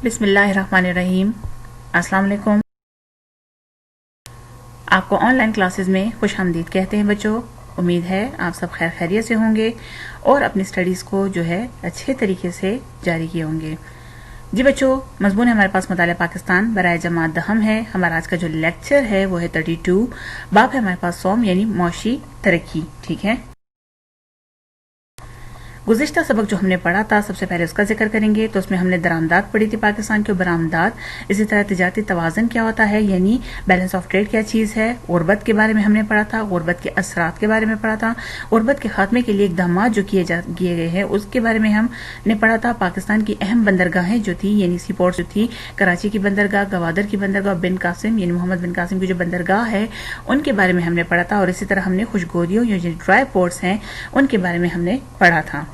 बिस्मिल्लाहिर्रहमानिर्रहीम। अस्सलाम वालेकुम। आपको ऑनलाइन क्लासेस में खुश आमदीद कहते हैं बच्चों। उम्मीद है आप सब खैर खैरियत से होंगे और अपनी स्टडीज़ को जो है अच्छे तरीके से जारी किए होंगे। जी बच्चों, मज़मून है हमारे पास मुतालिया पाकिस्तान बराए जमात दहम है। हमारा आज का जो लेक्चर है वो है 32। बाब है हमारे पास सौम यानी मौशी तरक्की। ठीक है, गुज़िश्ता सबक जो हमने पढ़ा था सबसे पहले उसका जिक्र करेंगे। तो उसमें हमने दरामदात पढ़ी थी पाकिस्तान के, बरामदात। इसी तरह तिजारती तवाज़न क्या होता है यानी बैलेंस ऑफ ट्रेड क्या चीज़ है। गुरबत के बारे में हमने पढ़ा था, गुरबत के असरात के बारे में पढ़ा था। गुरबत के खात्मे के लिए इक़दाम जो किए गए हैं उसके बारे में हमने पढ़ा था। पाकिस्तान की अहम बंदरगाहें जो थी यानी सी पोर्ट्स जो थी, कराची की बंदरगाह, गवादर की बंदरगाह, बिन कासिम यानी मोहम्मद बिन कासिम की जो बंदरगाह है उनके बारे में हमने पढ़ा था। और इसी तरह हमने खुशगोरियों या जो ड्राई पोर्ट्स हैं उनके बारे में हमने पढ़ा था।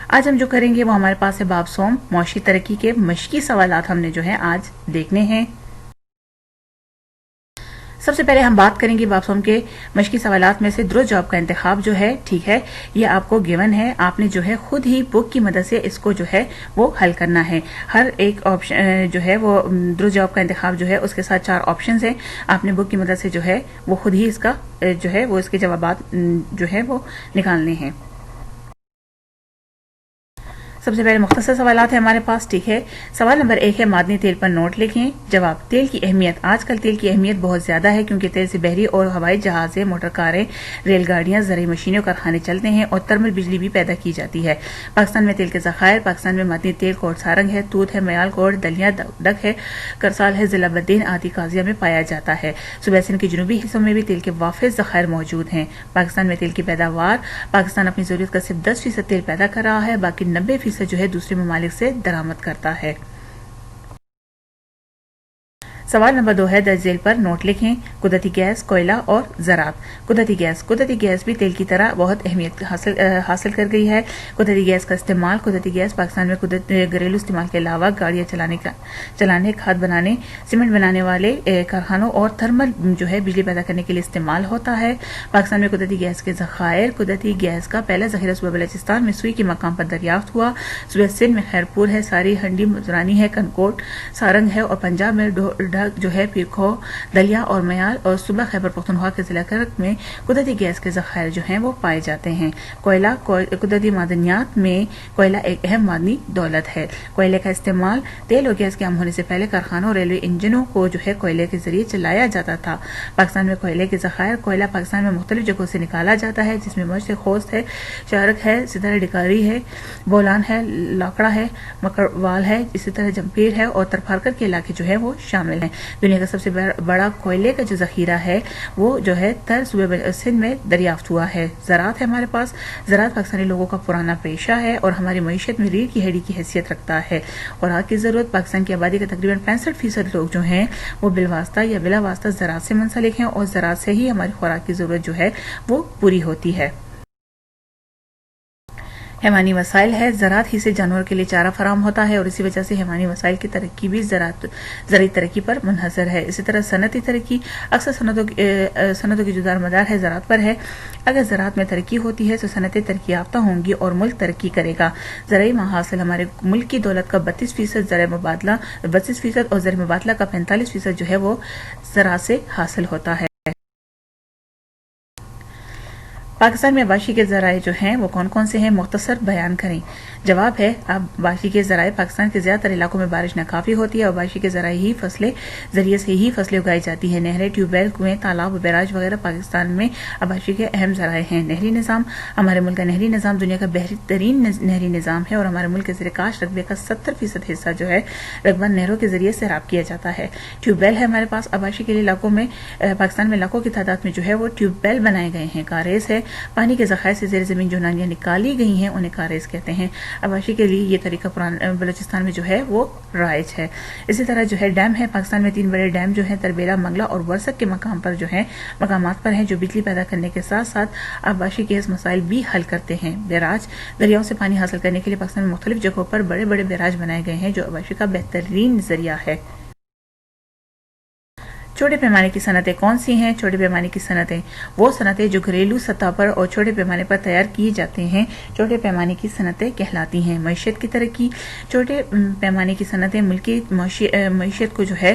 आज हम जो करेंगे वो हमारे पास है बाब सोम मौशी तरक्की के मशकी सवालात हमने जो है आज देखने हैं। सबसे पहले हम बात करेंगे बाब सोम के मशकी सवालात में से दुरुस्त जवाब का इंतखाब जो है, ठीक है, ये आपको गिवन है। आपने जो है खुद ही बुक की मदद से इसको जो है वो हल करना है। हर एक ऑप्शन जो है वो दुरुस्त जवाब का इंतखाब जो है उसके साथ 4 ऑप्शंस हैं। आपने बुक की मदद से जो है वो खुद ही इसका जो है वो इसके जवाबात जो है वो निकालने हैं। सबसे पहले मुख्तसर सवालात है हमारे पास, ठीक है। सवाल नंबर 1 है मादनी तेल पर नोट लिखें। जवाब, तेल की अहमियत। आजकल तेल की अहमियत बहुत ज्यादा है क्योंकि तेल से बहरी और हवाई जहाजें, मोटर कारें, रेलगाड़ियां, ज़राई मशीनें, कारखाने चलते हैं और थर्मल बिजली भी पैदा की जाती है। पाकिस्तान में तेल के ज़खायर। पाकिस्तान में मादनी तेल कोट सारंग है, तूत है, मयाल कोट, दलिया, डक है, करसाल है, जिला बद्दीन आदि काजिया में पाया जाता है। सूबे सिंध के जनूबी हिस्सों में भी तेल के वाफिज ज़खायर मौजूद हैं। पाकिस्तान में तेल की पैदावार। पाकिस्तान अपनी जरूरत का सिर्फ 10% तेल पैदा कर रहा है, बाकी 90% जो है दूसरे ममालिक से दरामद करता है। सवाल नंबर 2 है दर्ज झेल पर नोट लिखें। कुदरती गैस, कोयला और ज़रात। कुदरती गैस भी तेल की तरह बहुत अहमियत हासिल कर गई है। कुदरती गैस का इस्तेमाल। कुदरती गैस पाकिस्तान में घरेलू इस्तेमाल के अलावा गाड़ियां चलाने, खाद बनाने, सीमेंट बनाने वाले कारखानों और थर्मल जो है बिजली पैदा करने के लिए इस्तेमाल होता है। पाकिस्तान में कुदरती गैस के ज़खायर। कुदरती गैस का पहला ज़ख़ीरा सूबा बलोचिस्तान में सुई के मकाम पर दरियाफ्त हुआ। सूबे सिंध में खैरपुर है, सारी, हंडी, मुजरानी है, कनकोट, सारंग है और पंजाब में जो है पीरखो, दलिया और मयाल और सूबा खैबर पख्तूनख्वा के जिला करक में कुदरती गैस के ज़खायर जो हैं वो पाए जाते हैं। कोयला। कुदरती मादनियात में कोयला एक अहम मादनी दौलत है। कोयले का इस्तेमाल तेल और गैस के आम होने से पहले कारखानों और रेलवे इंजनों को जो है कोयले के जरिए चलाया जाता था। पाकिस्तान में कोयले के ज़खायर। कोयला पाकिस्तान में मुख्तलिफ जगहों से निकाला जाता है जिसमें मश्त खोस्त है, चारक है, सितारा डिकारी है, बोलान है, लाकड़ा है, मकरवाल है, इसी तरह जमपीर है और तरफारकर के इलाके जो है वो शामिल हैं। दुनिया का सबसे बड़ा कोयले का जो ज़ख़ीरा है वो जो है सूबे सिंध में दरियाफ्त हुआ है। ज़रात है हमारे पास। ज़रात पाकिस्तानी लोगों का पुराना पेशा है और हमारी मईशत में रीढ़ की हड्डी की हैसियत रखता है। और आज की ज़रूरत पाकिस्तान की आबादी का तकरीबन 65% लोग जो हैं वो बिलवास्ता या बिला वास्ता ज़रात से मुंसलिक हैं और ज़रात से ही हमारी खुराक की ज़रूरत जो है वो पूरी होती है। हैवानी वसाइल है। ज़रात ही से जानवर के लिए चारा फराम होता है और इसी वजह से हैवानी वसाइल की तरक्की भी ज़राई तरक्की पर मुनहसर है। इसी तरह सनती तरक्की अक्सर सनतों की जो दारमदार है ज़रात पर है। अगर ज़रात में तरक्की होती है तो सनतें तरक्की याफ्ता होंगी और मुल्क तरक्की करेगा। ज़राई महासिल हमारे मुल्क की दौलत का 32% ज़र मुबादला 32% और ज़र मुबादला का 45% जो है वो ज़रात से हासिल होता है। पाकिस्तान में वाशी के ज़राए जो हैं वो कौन कौन से हैं, मुख्तसर बयान करें। जवाब है, अब वाशी के ज़राए पाकिस्तान के ज़्यादातर इलाकों में बारिश नाकाफ़ी होती है और वाशी के ज़राए ही ज़रिए से ही फसलें उगाई जाती हैं। नहरें, ट्यूबवेल, कुएं, तालाब, बैराज वगैरह पाकिस्तान में आबाशी के अहम ज़राए हैं। नहरी निज़ाम। हमारे मुल्क का नहरी निज़ाम दुनिया का बेहतरीन नहरी निज़ाम है और हमारे मुल्क के ज़र-ए-काश रकबे का 70% हिस्सा जो है रकबा नहरों के जरिए सैराब किया जाता है। ट्यूबवेल है हमारे पास। आबाशी के लिए इलाकों में पाकिस्तान में लाखों की तादाद में जो है वो ट्यूबवेल बनाए गए हैं। कारेज है। पानी के ज़खायर से ज़ेर ज़मीन जो नालियाँ निकाली गई हैं उन्हें कारेज कहते हैं। आबाशी के लिए ये तरीका पुराना बलूचिस्तान में जो है वो राइज है। इसी तरह जो है डैम है। पाकिस्तान में 3 बड़े डैम जो हैं तरबेला, मंगला और वर्सक के मकामात पर हैं जो बिजली पैदा करने के साथ साथ आबाशी के इस मसाइल भी हल करते हैं। बैराज। दरियाओं से पानी हासिल करने के लिए पाकिस्तान में मुख्तलिफ जगहों पर बड़े बड़े बैराज बनाए गए हैं जो आबाशी का बेहतरीन जरिया है। چھوٹے پیمانے کی صنعتیں کون سی ہیں؟ چھوٹے پیمانے کی صنعتیں وہ صنعتیں جو گھریلو سطح پر اور چھوٹے پیمانے پر تیار کیے جاتے ہیں چھوٹے پیمانے کی صنعتیں کہلاتی ہیں۔ معیشت کی ترقی، چھوٹے پیمانے کی صنعتیں ملکی معیشت کو جو ہے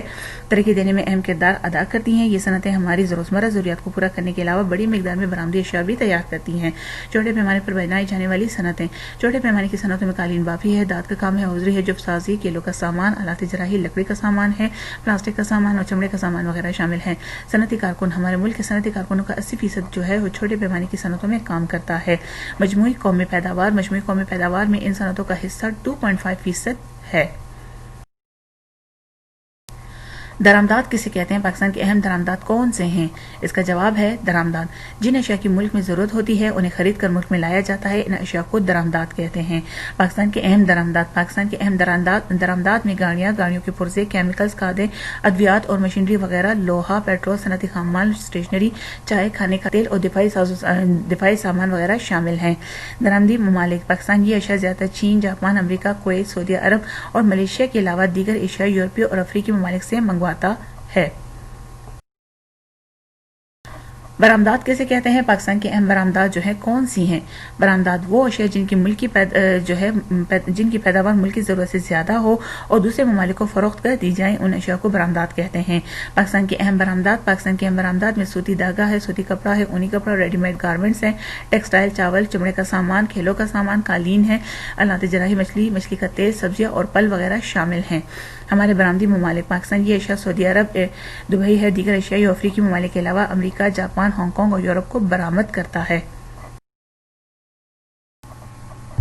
ترقی دینے میں اہم کردار ادا کرتی ہیں۔ یہ صنعتیں ہماری روزمرہ ضروریات کو پورا کرنے کے علاوہ بڑی مقدار میں برآمدی اشیاء بھی تیار کرتی ہیں۔ چھوٹے پیمانے پر بنائی جانے والی صنعتیں، چھوٹے پیمانے کی صنعتوں میں قالین بافی ہے، دانت کا کام ہے، حوضری ہے، جب سازی، کیلوں کا سامان، آلات جراحی، لکڑی کا سامان ہے، پلاسٹک کا سامان اور چمڑے کا سامان وغیرہ شامل ہیں۔ صنعتی کارکن، ہمارے ملک کے صنعتی کارکنوں کا 80% جو ہے وہ چھوٹے پیمانے کی صنعتوں میں کام کرتا ہے۔ مجموعی قومی پیداوار میں ان صنعتوں کا حصہ 2.5% ہے۔ درآمدات کسے کہتے ہیں؟ پاکستان کے اہم درآمدات کون سے ہیں؟ اس کا جواب ہے درآمدات جن اشیاء کی ملک میں ضرورت ہوتی ہے انہیں خرید کر ملک میں لایا جاتا ہے، ان اشیاء کو درآمدات کہتے ہیں۔ پاکستان کے اہم درآمدات میں گاڑیوں کے پرزے، کیمیکلز، کھادیں، ادویات اور مشینری وغیرہ، لوہا، پیٹرول، صنعتی خام مال، اسٹیشنری، چائے، کھانے کا تیل اور دفاعی سامان وغیرہ شامل ہیں۔ درآمدی ممالک پاکستان یہ اشیاء زیادہ چین، جاپان، امریکہ، کویت، سعودی عرب اور ملیشیا کے علاوہ دیگر ایشیائی، یورپی اور افریقی ممالک سے منگواتا ہے۔ برآمدات کیسے کہتے ہیں؟ پاکستان کی اہم برآمدات جو ہیں کون سی ہیں؟ برآمدات وہ اشیاء جن کی پیداوار ملکی ضرورت سے زیادہ ہو اور دوسرے ممالک کو فروخت کر دی جائیں، ان اشیاء کو برآمدات کہتے ہیں۔ پاکستان کی اہم برآمدات میں سوتی دھاگا ہے، سوتی کپڑا ہے، اونی کپڑا، ریڈی میڈ گارمنٹس ہیں، ٹیکسٹائل، چاول، چمڑے کا سامان، کھیلوں کا سامان، قالین ہے، آلات جراحی، مچھلی کا تیل، سبزیاں اور پھل وغیرہ شامل ہیں۔ ہمارے برآمدی ممالک پاکستان یہ اشیاء سعودی عرب، دبئی ہے، دیگر ایشیائی اور افریقی ممالک کے علاوہ امریکہ، جاپان، ہانگ کانگ اور یورپ کو برآمد کرتا ہے۔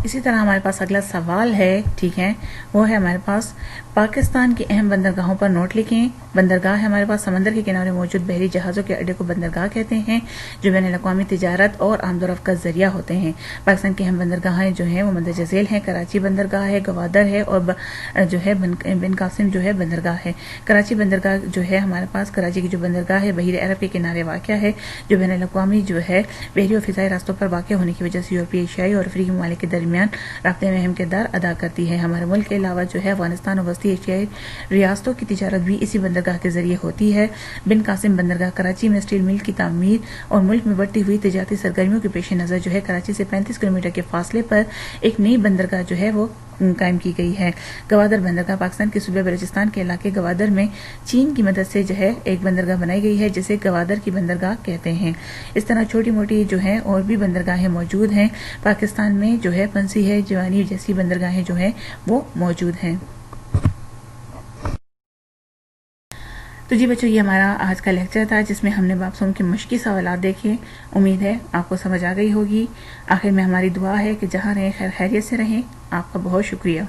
اسی طرح ہمارے پاس اگلا سوال ہے، ٹھیک ہے، وہ ہے ہمارے پاس پاکستان کی اہم بندرگاہوں پر نوٹ لکھیں۔ بندرگاہ ہے ہمارے پاس سمندر کے کنارے موجود بحری جہازوں کے اڈے کو بندرگاہ کہتے ہیں، جو بین الاقوامی تجارت اور آمد و رفت کا ذریعہ ہوتے ہیں۔ پاکستان کی اہم بندرگاہیں جو ہیں وہ مندرجہ ذیل ہیں: کراچی بندرگاہ ہے، گوادر ہے اور جو ہے بن قاسم جو ہے بندرگاہ ہے۔ کراچی بندرگاہ جو ہے ہمارے پاس کراچی کی جو بندرگاہ ہے بحیر عرب کے کنارے واقع ہے، جو بین الاقوامی جو ہے بحری اور فضائی راستوں پر واقع ہونے کی وجہ سے یورپی، ایشیائی اور افریقی ممالک کے درمیان رابطے میں اہم کردار ادا کرتی ہے۔ ہمارے ملک کے علاوہ جو ہے افغانستان اور وسطی ایشیائی ریاستوں کی تجارت بھی اسی بندرگاہ کے ذریعے ہوتی ہے۔ بن قاسم بندرگاہ کراچی میں اسٹیل مل کی تعمیر اور ملک میں بڑھتی ہوئی تجارتی سرگرمیوں کے پیش نظر جو ہے کراچی سے 35 کلومیٹر کے فاصلے پر ایک نئی بندرگاہ جو ہے وہ قائم کی گئی ہے۔ گوادر بندرگاہ پاکستان کے صوبہ بلوچستان کے علاقے گوادر میں چین کی مدد سے جو ہے ایک بندرگاہ بنائی گئی ہے جسے گوادر کی بندرگاہ کہتے ہیں۔ اس طرح چھوٹی موٹی جو ہیں اور بھی بندرگاہیں موجود ہیں پاکستان میں، جو ہے پنسی ہے، جوانی جیسی بندرگاہیں جو ہیں وہ موجود ہیں۔ تو جی بچوں، یہ ہمارا آج کا لیکچر تھا جس میں ہم نے بابسوم کے مشقی سوالات دیکھے۔ امید ہے آپ کو سمجھ آ گئی ہوگی۔ آخر میں ہماری دعا ہے کہ جہاں رہیں خیریت سے رہیں۔ آپ کا بہت شکریہ۔